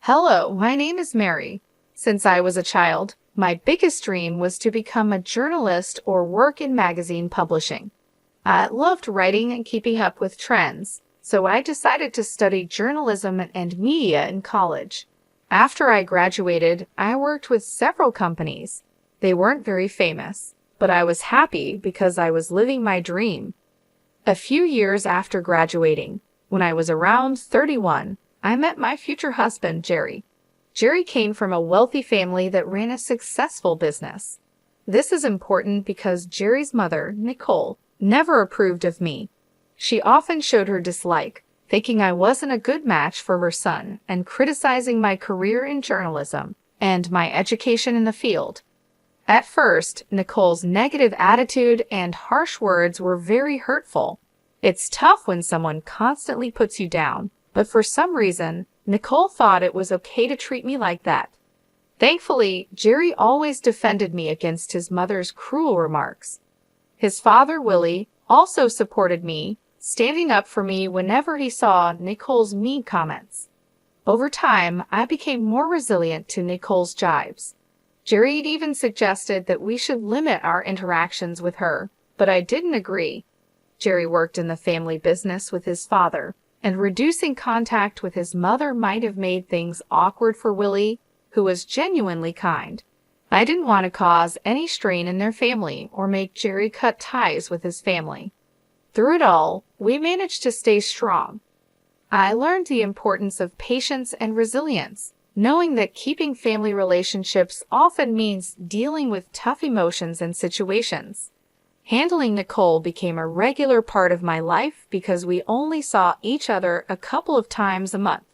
Hello, my name is Mary. Since I was a child, my biggest dream was to become a journalist or work in magazine publishing. I loved writing and keeping up with trends, so I decided to study journalism and media in college. After I graduated, I worked with several companies. They weren't very famous, but I was happy because I was living my dream. A few years after graduating, when I was around 31, I met my future husband, Jerry. Jerry came from a wealthy family that ran a successful business. This is important because Jerry's mother, Nicole, never approved of me. She often showed her dislike, thinking I wasn't a good match for her son and criticizing my career in journalism and my education in the field. At first, Nicole's negative attitude and harsh words were very hurtful. It's tough when someone constantly puts you down, but for some reason, Nicole thought it was okay to treat me like that. Thankfully, Jerry always defended me against his mother's cruel remarks. His father, Willie, also supported me, standing up for me whenever he saw Nicole's mean comments. Over time, I became more resilient to Nicole's jibes. Jerry even suggested that we should limit our interactions with her, but I didn't agree. Jerry worked in the family business with his father, and reducing contact with his mother might have made things awkward for Willie, who was genuinely kind. I didn't want to cause any strain in their family or make Jerry cut ties with his family. Through it all, we managed to stay strong. I learned the importance of patience and resilience, knowing that keeping family relationships often means dealing with tough emotions and situations. Handling Nicole became a regular part of my life because we only saw each other a couple of times a month.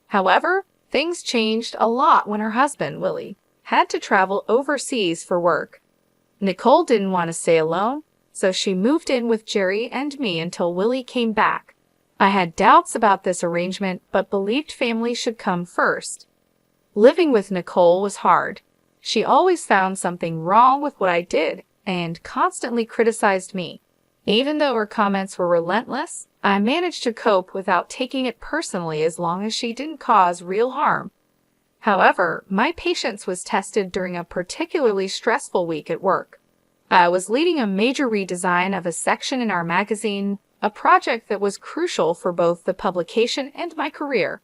However, things changed a lot when her husband, Willie, had to travel overseas for work. Nicole didn't want to stay alone, so she moved in with Jerry and me until Willie came back. I had doubts about this arrangement, but believed family should come first. Living with Nicole was hard. She always found something wrong with what I did and constantly criticized me. Even though her comments were relentless, I managed to cope without taking it personally as long as she didn't cause real harm. However, my patience was tested during a particularly stressful week at work. I was leading a major redesign of a section in our magazine, a project that was crucial for both the publication and my career.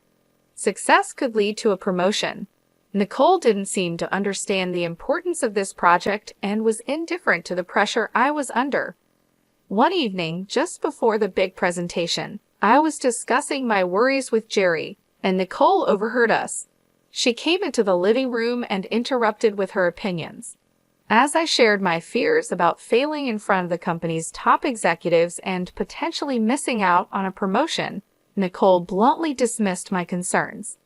Success could lead to a promotion. Nicole didn't seem to understand the importance of this project and was indifferent to the pressure I was under. One evening, just before the big presentation, I was discussing my worries with Jerry, and Nicole overheard us. She came into the living room and interrupted with her opinions. As I shared my fears about failing in front of the company's top executives and potentially missing out on a promotion, Nicole bluntly dismissed my concerns.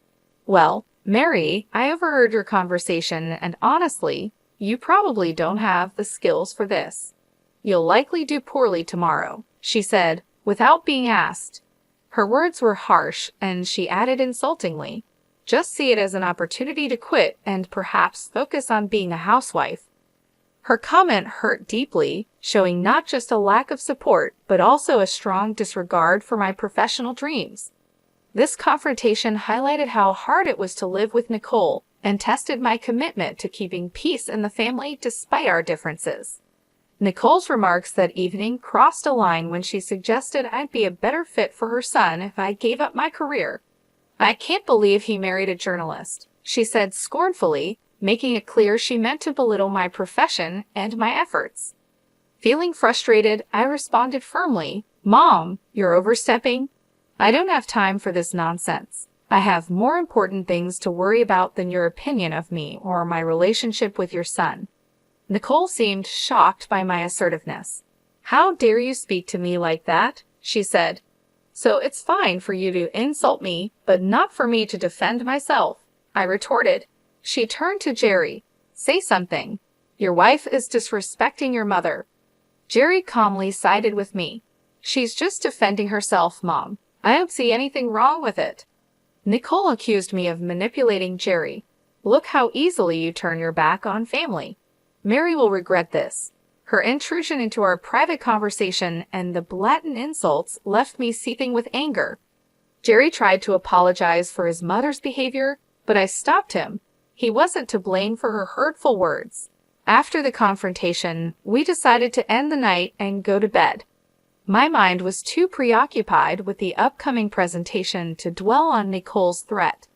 "Well, Mary, I overheard your conversation, and honestly, you probably don't have the skills for this. You'll likely do poorly tomorrow," she said, without being asked. Her words were harsh, and she added insultingly, "Just see it as an opportunity to quit and perhaps focus on being a housewife." Her comment hurt deeply, showing not just a lack of support, but also a strong disregard for my professional dreams. This confrontation highlighted how hard it was to live with Nicole and tested my commitment to keeping peace in the family despite our differences. Nicole's remarks that evening crossed a line when she suggested I'd be a better fit for her son if I gave up my career. "I can't believe he married a journalist," she said scornfully, making it clear she meant to belittle my profession and my efforts. Feeling frustrated, I responded firmly, "Mom, you're overstepping. I don't have time for this nonsense. I have more important things to worry about than your opinion of me or my relationship with your son." Nicole seemed shocked by my assertiveness. "How dare you speak to me like that?" she said. "So it's fine for you to insult me, but not for me to defend myself," I retorted. She turned to Jerry. "Say something. Your wife is disrespecting your mother." Jerry calmly sided with me. "She's just defending herself, Mom. I don't see anything wrong with it." Nicole accused me of manipulating Jerry. "Look how easily you turn your back on family. Mary will regret this." Her intrusion into our private conversation and the blatant insults left me seething with anger. Jerry tried to apologize for his mother's behavior, but I stopped him. He wasn't to blame for her hurtful words. After the confrontation, we decided to end the night and go to bed. My mind was too preoccupied with the upcoming presentation to dwell on Nicole's threat.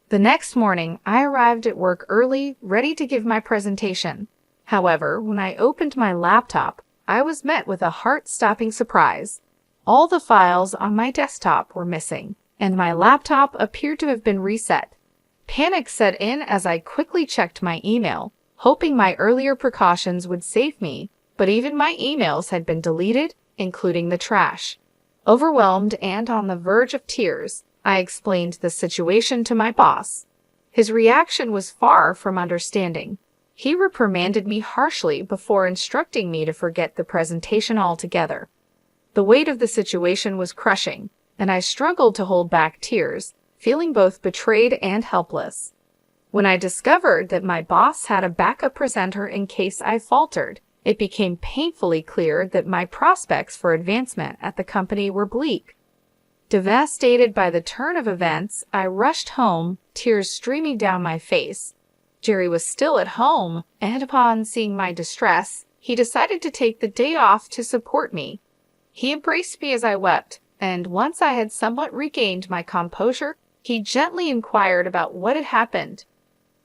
The next morning, I arrived at work early, ready to give my presentation. However, when I opened my laptop, I was met with a heart-stopping surprise. All the files on my desktop were missing, and my laptop appeared to have been reset. Panic set in as I quickly checked my email, hoping my earlier precautions would save me, but even my emails had been deleted, including the trash. Overwhelmed and on the verge of tears, I explained the situation to my boss. His reaction was far from understanding. He reprimanded me harshly before instructing me to forget the presentation altogether. The weight of the situation was crushing, and I struggled to hold back tears, feeling both betrayed and helpless. When I discovered that my boss had a backup presenter in case I faltered, it became painfully clear that my prospects for advancement at the company were bleak. Devastated by the turn of events, I rushed home, tears streaming down my face. Jerry was still at home, and upon seeing my distress, he decided to take the day off to support me. He embraced me as I wept, and once I had somewhat regained my composure, he gently inquired about what had happened.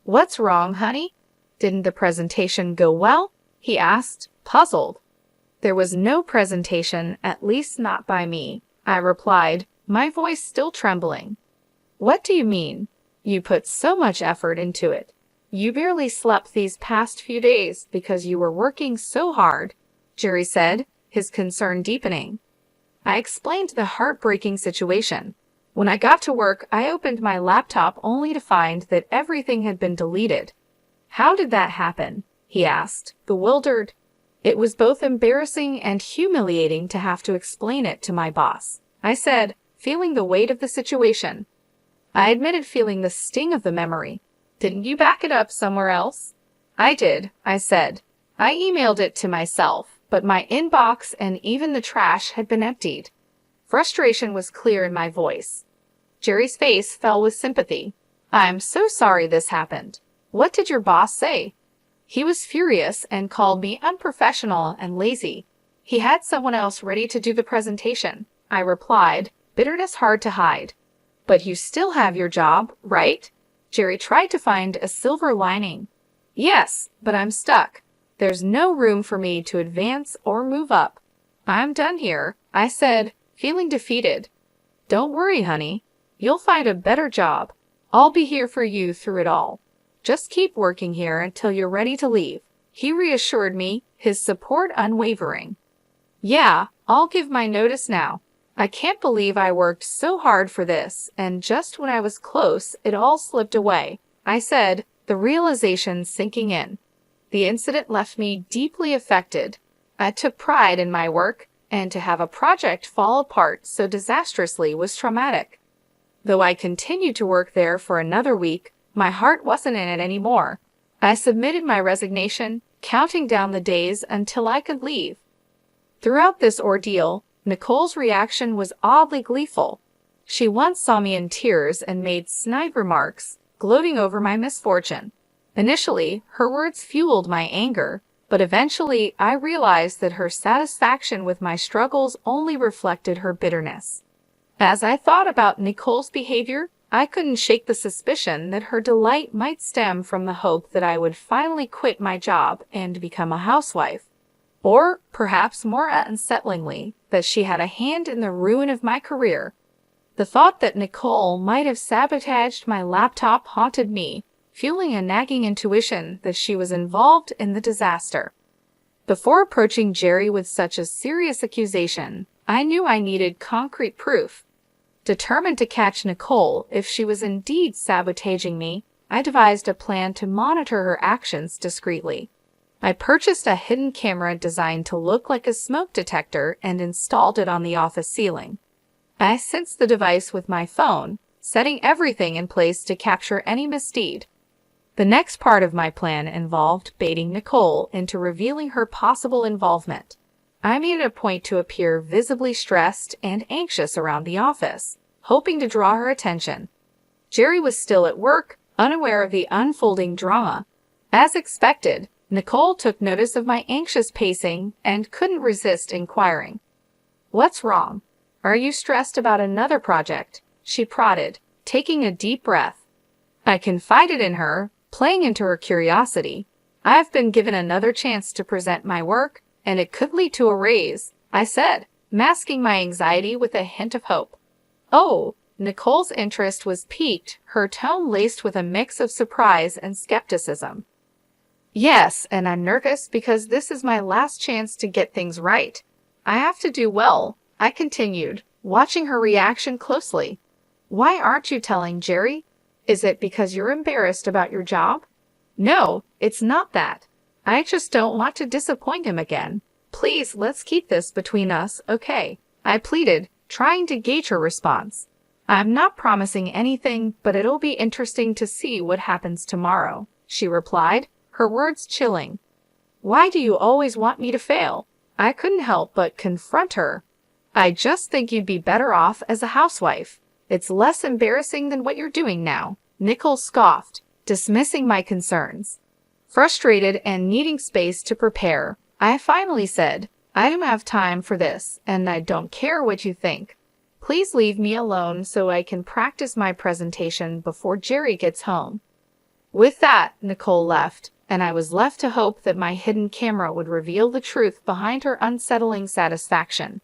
"What's wrong, honey? Didn't the presentation go well?" he asked, puzzled. "There was no presentation, at least not by me," I replied, my voice still trembling. "What do you mean? You put so much effort into it. You barely slept these past few days because you were working so hard," Jerry said, his concern deepening. I explained the heartbreaking situation. When I got to work, I opened my laptop only to find that everything had been deleted. "How did that happen?" he asked, bewildered. It was both embarrassing and humiliating to have to explain it to my boss, I said, feeling the weight of the situation. I admitted feeling the sting of the memory. "Didn't you back it up somewhere else?" "I did," I said. "I emailed it to myself, but my inbox and even the trash had been emptied." Frustration was clear in my voice. Jerry's face fell with sympathy. "I'm so sorry this happened. What did your boss say?" "He was furious and called me unprofessional and lazy. He had someone else ready to do the presentation," I replied, bitterness hard to hide. "But you still have your job, right?" Jerry tried to find a silver lining. "Yes, but I'm stuck. There's no room for me to advance or move up. I'm done here," I said, feeling defeated. "Don't worry, honey. You'll find a better job. I'll be here for you through it all. Just keep working here until you're ready to leave," he reassured me, his support unwavering. "Yeah, I'll give my notice now. I can't believe I worked so hard for this, and just when I was close, it all slipped away," I said, the realization sinking in. The incident left me deeply affected. I took pride in my work, and to have a project fall apart so disastrously was traumatic. Though I continued to work there for another week, my heart wasn't in it anymore. I submitted my resignation, counting down the days until I could leave. Throughout this ordeal, Nicole's reaction was oddly gleeful. She once saw me in tears and made snide remarks, gloating over my misfortune. Initially, her words fueled my anger, but eventually I realized that her satisfaction with my struggles only reflected her bitterness. As I thought about Nicole's behavior, I couldn't shake the suspicion that her delight might stem from the hope that I would finally quit my job and become a housewife. Or, perhaps more unsettlingly, that she had a hand in the ruin of my career. The thought that Nicole might have sabotaged my laptop haunted me, fueling a nagging intuition that she was involved in the disaster. Before approaching Jerry with such a serious accusation, I knew I needed concrete proof. Determined to catch Nicole if she was indeed sabotaging me, I devised a plan to monitor her actions discreetly. I purchased a hidden camera designed to look like a smoke detector and installed it on the office ceiling. I sensed the device with my phone, setting everything in place to capture any misdeed. The next part of my plan involved baiting Nicole into revealing her possible involvement. I made it a point to appear visibly stressed and anxious around the office, hoping to draw her attention. Jerry was still at work, unaware of the unfolding drama. As expected, Nicole took notice of my anxious pacing and couldn't resist inquiring. "What's wrong? Are you stressed about another project?" she prodded, taking a deep breath. I confided in her, playing into her curiosity. "I've been given another chance to present my work, and it could lead to a raise," I said, masking my anxiety with a hint of hope. "Oh," Nicole's interest was piqued, her tone laced with a mix of surprise and skepticism. "Yes, and I'm nervous because this is my last chance to get things right. I have to do well," I continued, watching her reaction closely. "Why aren't you telling Jerry? Is it because you're embarrassed about your job?" "No, it's not that. I just don't want to disappoint him again. Please, let's keep this between us, okay?" I pleaded, trying to gauge her response. "I'm not promising anything, but it'll be interesting to see what happens tomorrow," she replied, her words chilling. "Why do you always want me to fail?" I couldn't help but confront her. "I just think you'd be better off as a housewife. It's less embarrassing than what you're doing now," Nicole scoffed, dismissing my concerns. Frustrated and needing space to prepare, I finally said, "I don't have time for this, and I don't care what you think. Please leave me alone so I can practice my presentation before Jerry gets home." With that, Nicole left, and I was left to hope that my hidden camera would reveal the truth behind her unsettling satisfaction.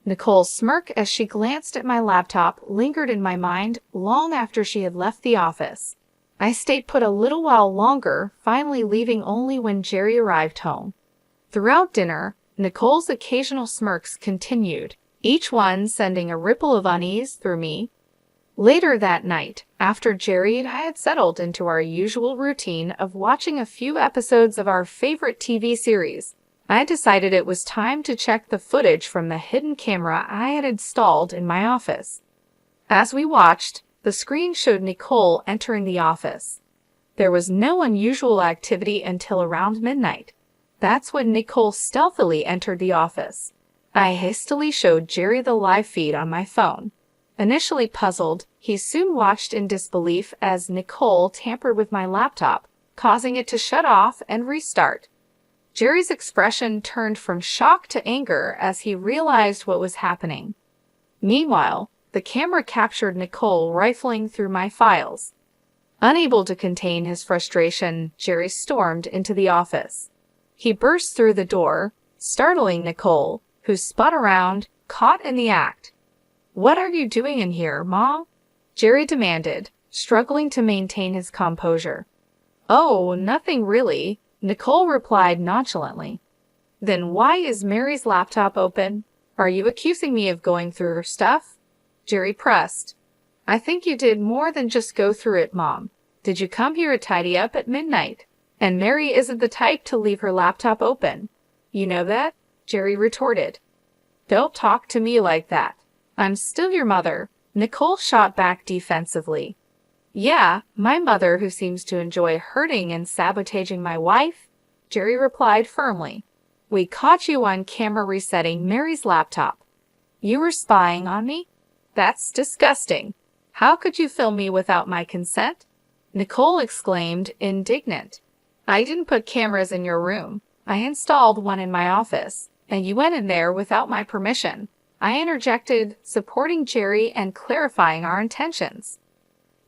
Nicole's smirk as she glanced at my laptop lingered in my mind long after she had left the office. I stayed put a little while longer, finally leaving only when Jerry arrived home. Throughout dinner, Nicole's occasional smirks continued, each one sending a ripple of unease through me. Later that night, after Jerry and I had settled into our usual routine of watching a few episodes of our favorite TV series, I decided it was time to check the footage from the hidden camera I had installed in my office. As we watched, the screen showed Nicole entering the office. There was no unusual activity until around midnight. That's when Nicole stealthily entered the office. I hastily showed Jerry the live feed on my phone. Initially puzzled, he soon watched in disbelief as Nicole tampered with my laptop, causing it to shut off and restart. Jerry's expression turned from shock to anger as he realized what was happening. Meanwhile, the camera captured Nicole rifling through my files. Unable to contain his frustration, Jerry stormed into the office. He burst through the door, startling Nicole, who spun around, caught in the act. "What are you doing in here, Mom?" Jerry demanded, struggling to maintain his composure. "Oh, nothing really," Nicole replied nonchalantly. "Then why is Mary's laptop open? Are you accusing me of going through her stuff?" Jerry pressed. "I think you did more than just go through it, Mom. Did you come here to tidy up at midnight? And Mary isn't the type to leave her laptop open. You know that?" Jerry retorted. "Don't talk to me like that. I'm still your mother," Nicole shot back defensively. "Yeah, my mother who seems to enjoy hurting and sabotaging my wife?" Jerry replied firmly. "We caught you on camera resetting Mary's laptop. You were spying on me? That's disgusting. How could you film me without my consent?" Nicole exclaimed, indignant. "I didn't put cameras in your room. I installed one in my office, and you went in there without my permission," I interjected, supporting Jerry and clarifying our intentions.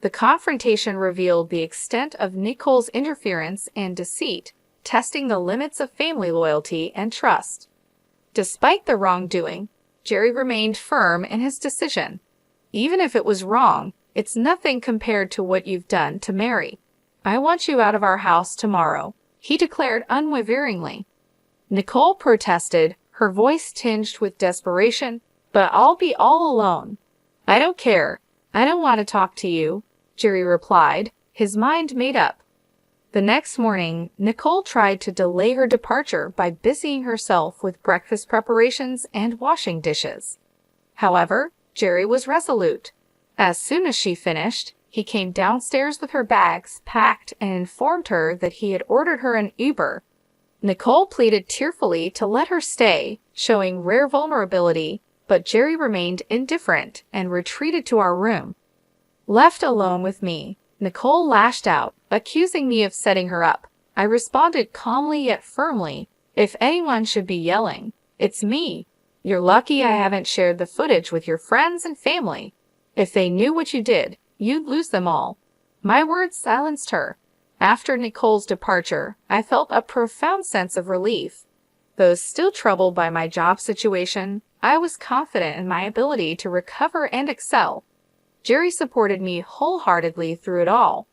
The confrontation revealed the extent of Nicole's interference and deceit, testing the limits of family loyalty and trust. Despite the wrongdoing, Jerry remained firm in his decision. "Even if it was wrong, it's nothing compared to what you've done to Mary. I want you out of our house tomorrow," he declared unwaveringly. Nicole protested, her voice tinged with desperation, "But I'll be all alone." "I don't care. I don't want to talk to you," Jerry replied, his mind made up. The next morning, Nicole tried to delay her departure by busying herself with breakfast preparations and washing dishes. However, Jerry was resolute. As soon as she finished, he came downstairs with her bags packed and informed her that he had ordered her an Uber. Nicole pleaded tearfully to let her stay, showing rare vulnerability, but Jerry remained indifferent and retreated to our room. Left alone with me, Nicole lashed out, accusing me of setting her up. I responded calmly yet firmly, "If anyone should be yelling, it's me. You're lucky I haven't shared the footage with your friends and family. If they knew what you did, you'd lose them all." My words silenced her. After Nicole's departure, I felt a profound sense of relief. Though still troubled by my job situation, I was confident in my ability to recover and excel. Jerry supported me wholeheartedly through it all.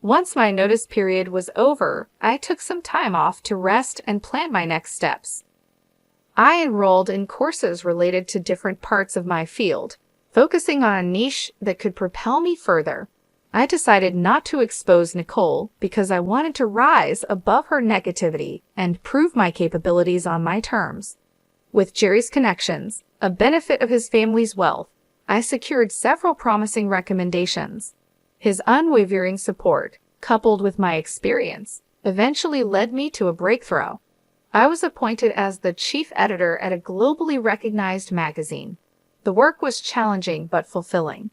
Once my notice period was over, I took some time off to rest and plan my next steps. I enrolled in courses related to different parts of my field, focusing on a niche that could propel me further. I decided not to expose Nicole because I wanted to rise above her negativity and prove my capabilities on my terms. With Jerry's connections, a benefit of his family's wealth, I secured several promising recommendations. His unwavering support, coupled with my experience, eventually led me to a breakthrough. I was appointed as the chief editor at a globally recognized magazine. The work was challenging but fulfilling.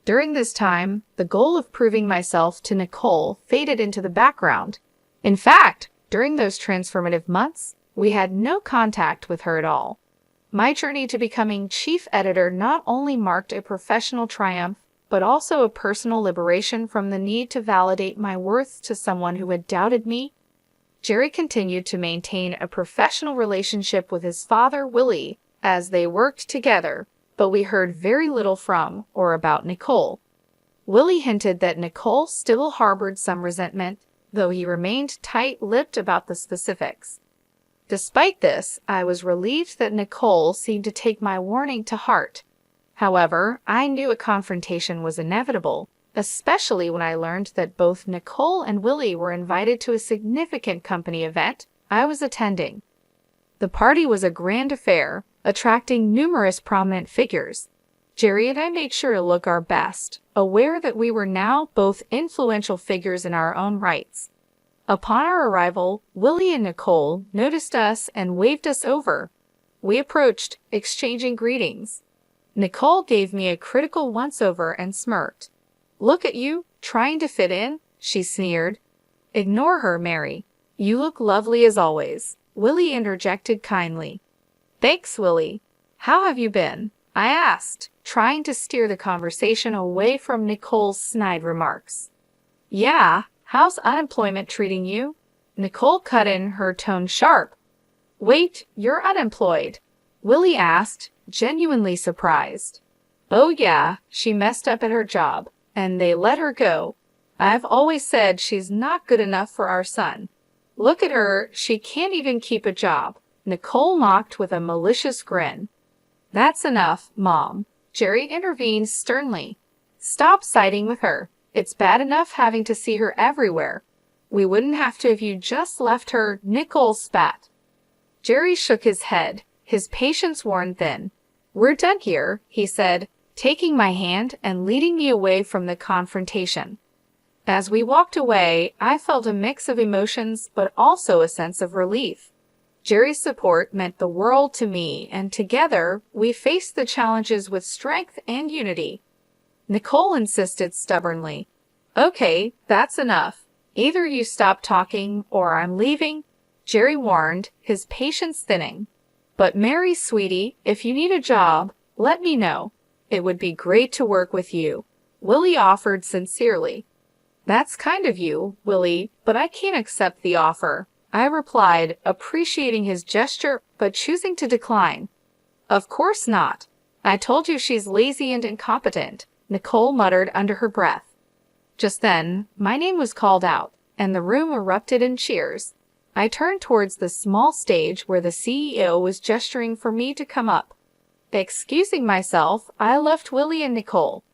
During this time, the goal of proving myself to Nicole faded into the background. In fact, during those transformative months, we had no contact with her at all. My journey to becoming chief editor not only marked a professional triumph, but also a personal liberation from the need to validate my worth to someone who had doubted me. Jerry continued to maintain a professional relationship with his father, Willie, as they worked together, but we heard very little from or about Nicole. Willie hinted that Nicole still harbored some resentment, though he remained tight-lipped about the specifics. Despite this, I was relieved that Nicole seemed to take my warning to heart. However, I knew a confrontation was inevitable, especially when I learned that both Nicole and Willie were invited to a significant company event I was attending. The party was a grand affair, attracting numerous prominent figures. Jerry and I made sure to look our best, aware that we were now both influential figures in our own rights. Upon our arrival, Willie and Nicole noticed us and waved us over. We approached, exchanging greetings. Nicole gave me a critical once-over and smirked. "Look at you, trying to fit in," she sneered. "Ignore her, Mary. You look lovely as always," Willie interjected kindly. "Thanks, Willie. How have you been?" I asked, trying to steer the conversation away from Nicole's snide remarks. "Yeah, how's unemployment treating you?" Nicole cut in, her tone sharp. "Wait, you're unemployed?" Willie asked, genuinely surprised. "Oh yeah, she messed up at her job, and they let her go. I've always said she's not good enough for our son. Look at her, she can't even keep a job," Nicole mocked with a malicious grin. "That's enough, Mom," Jerry intervened sternly. "Stop siding with her. It's bad enough having to see her everywhere. We wouldn't have to if you just left her," Nicole spat. Jerry shook his head, his patience worn thin. "We're done here," he said, taking my hand and leading me away from the confrontation. As we walked away, I felt a mix of emotions but also a sense of relief. Jerry's support meant the world to me, and together we faced the challenges with strength and unity. Nicole insisted stubbornly, "Okay, that's enough. Either you stop talking or I'm leaving," Jerry warned, his patience thinning. "But Mary, sweetie, if you need a job, let me know. It would be great to work with you," Willie offered sincerely. "That's kind of you, Willie, but I can't accept the offer," I replied, appreciating his gesture but choosing to decline. "Of course not. I told you she's lazy and incompetent," Nicole muttered under her breath. Just then, my name was called out, and the room erupted in cheers. I turned towards the small stage where the CEO was gesturing for me to come up. Excusing myself, I left Willie and Nicole.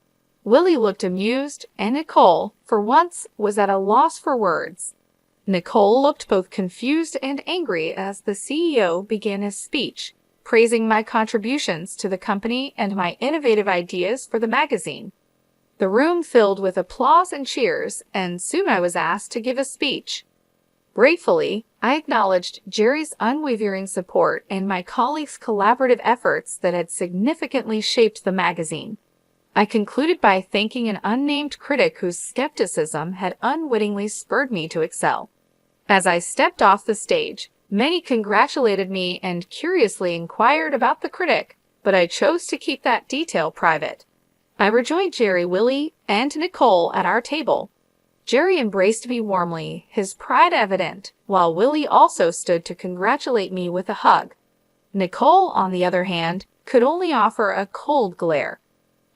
Willie looked amused, and Nicole, for once, was at a loss for words. Nicole looked both confused and angry as the CEO began his speech, praising my contributions to the company and my innovative ideas for the magazine. The room filled with applause and cheers, and soon I was asked to give a speech. Gratefully, I acknowledged Jerry's unwavering support and my colleagues' collaborative efforts that had significantly shaped the magazine. I concluded by thanking an unnamed critic whose skepticism had unwittingly spurred me to excel. As I stepped off the stage, many congratulated me and curiously inquired about the critic, but I chose to keep that detail private. I rejoined Jerry, Willie, and Nicole at our table. Jerry embraced me warmly, his pride evident, while Willie also stood to congratulate me with a hug. Nicole, on the other hand, could only offer a cold glare.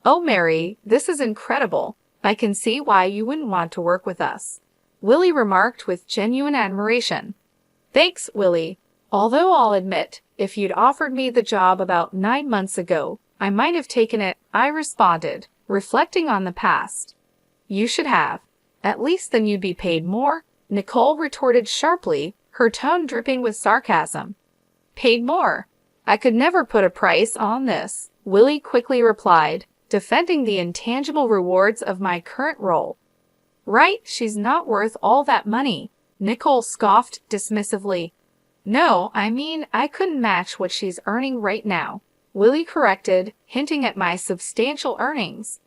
"Oh, Mary, this is incredible. I can see why you wouldn't want to work with us," Willie remarked with genuine admiration. "Thanks, Willie. Although I'll admit, if you'd offered me the job about 9 months ago, I might have taken it," I responded, reflecting on the past. "You should have. At least then you'd be paid more," Nicole retorted sharply, her tone dripping with sarcasm. "Paid more? I could never put a price on this," Willie quickly replied, defending the intangible rewards of my current role. "Right, she's not worth all that money," Nicole scoffed dismissively. "No, I mean I couldn't match what she's earning right now," Willie corrected, hinting at my substantial earnings.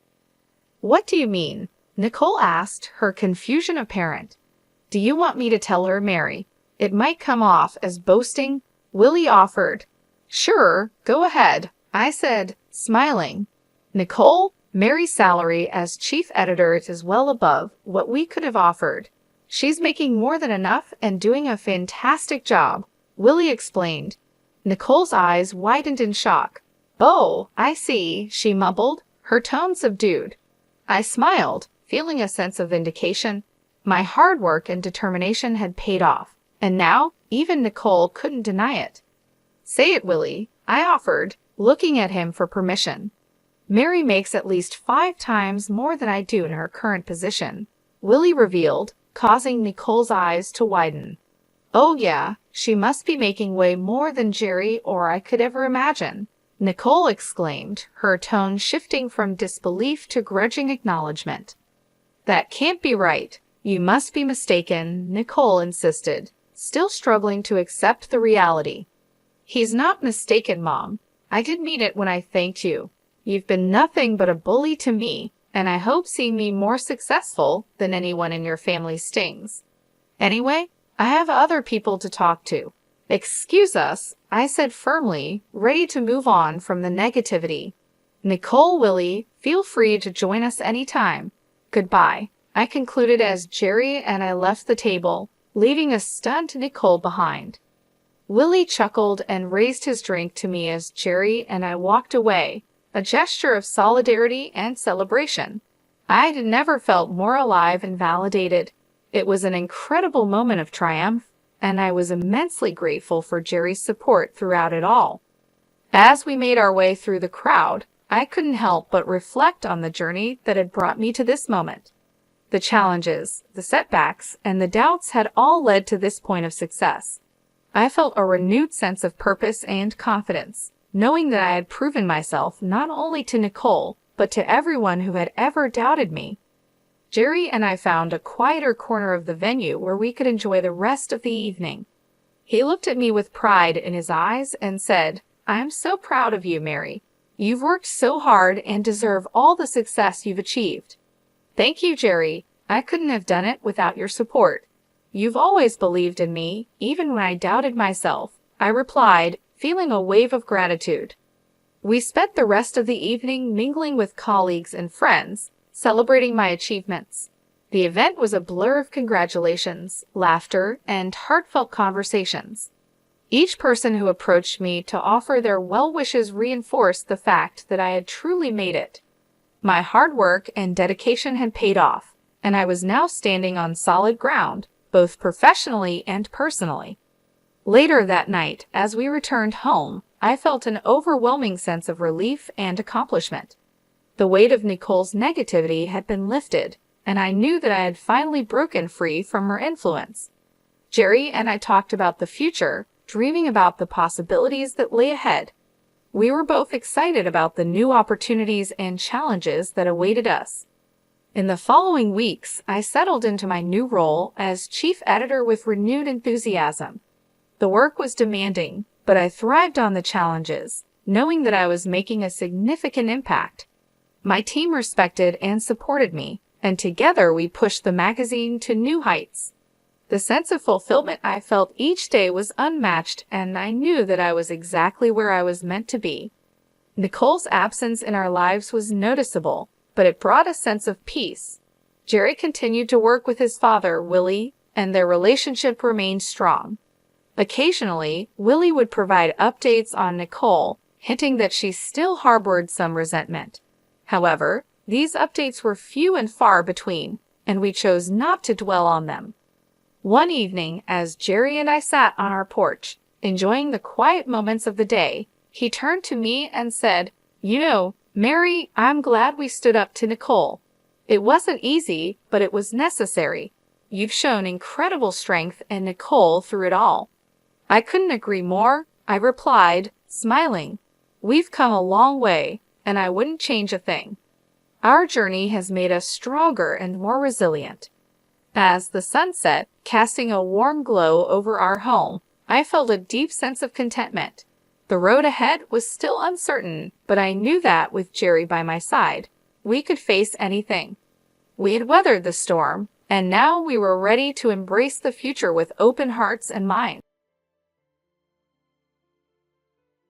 "What do you mean?" Nicole asked, her confusion apparent. "Do you want me to tell her, Mary? It might come off as boasting," Willie offered. "Sure, go ahead," I said, smiling. "Nicole, Mary's salary as chief editor is well above what we could have offered. She's making more than enough and doing a fantastic job," Willie explained. Nicole's eyes widened in shock. "Oh, I see," she mumbled, her tone subdued. I smiled, feeling a sense of vindication. My hard work and determination had paid off, and now even Nicole couldn't deny it. "Say it, Willie," I offered, looking at him for permission. "Mary makes at least 5 times more than I do in her current position," Willie revealed, causing Nicole's eyes to widen. "Oh yeah, she must be making way more than Jerry or I could ever imagine," Nicole exclaimed, her tone shifting from disbelief to grudging acknowledgement. "That can't be right. You must be mistaken," Nicole insisted, still struggling to accept the reality. "He's not mistaken, Mom. I did mean it when I thanked you. You've been nothing but a bully to me, and I hope seeing me more successful than anyone in your family stings. Anyway, I have other people to talk to." "Excuse us," I said firmly, ready to move on from the negativity. "Nicole, Willie, feel free to join us anytime. Goodbye," I concluded as Jerry and I left the table, leaving a stunned Nicole behind. Willie chuckled and raised his drink to me as Jerry and I walked away, a gesture of solidarity and celebration. I had never felt more alive and validated. It was an incredible moment of triumph, and I was immensely grateful for Jerry's support throughout it all. As we made our way through the crowd, I couldn't help but reflect on the journey that had brought me to this moment. The challenges, the setbacks, and the doubts had all led to this point of success. I felt a renewed sense of purpose and confidence, knowing that I had proven myself not only to Nicole, but to everyone who had ever doubted me. Jerry and I found a quieter corner of the venue where we could enjoy the rest of the evening. He looked at me with pride in his eyes and said, "I'm so proud of you, Mary. You've worked so hard and deserve all the success you've achieved." "Thank you, Jerry. I couldn't have done it without your support. You've always believed in me, even when I doubted myself," I replied, feeling a wave of gratitude. We spent the rest of the evening mingling with colleagues and friends, celebrating my achievements. The event was a blur of congratulations, laughter, and heartfelt conversations. Each person who approached me to offer their well wishes reinforced the fact that I had truly made it. My hard work and dedication had paid off, and I was now standing on solid ground, both professionally and personally. Later that night, as we returned home, I felt an overwhelming sense of relief and accomplishment. The weight of Nicole's negativity had been lifted, and I knew that I had finally broken free from her influence. Jerry and I talked about the future, dreaming about the possibilities that lay ahead. We were both excited about the new opportunities and challenges that awaited us. In the following weeks, I settled into my new role as chief editor with renewed enthusiasm. The work was demanding, but I thrived on the challenges, knowing that I was making a significant impact. My team respected and supported me, and together we pushed the magazine to new heights. The sense of fulfillment I felt each day was unmatched, and I knew that I was exactly where I was meant to be. Nicole's absence in our lives was noticeable, but it brought a sense of peace. Jerry continued to work with his father, Willie, and their relationship remained strong. Occasionally, Willie would provide updates on Nicole, hinting that she still harbored some resentment. However, these updates were few and far between, and we chose not to dwell on them. One evening, as Jerry and I sat on our porch, enjoying the quiet moments of the day, he turned to me and said, "You know, Mary, I'm glad we stood up to Nicole. It wasn't easy, but it was necessary. You've shown incredible strength and Nicole through it all." "I couldn't agree more," I replied, smiling. "We've come a long way, and I wouldn't change a thing. Our journey has made us stronger and more resilient." As the sun set, casting a warm glow over our home, I felt a deep sense of contentment. The road ahead was still uncertain, but I knew that with Jerry by my side, we could face anything. We had weathered the storm, and now we were ready to embrace the future with open hearts and minds.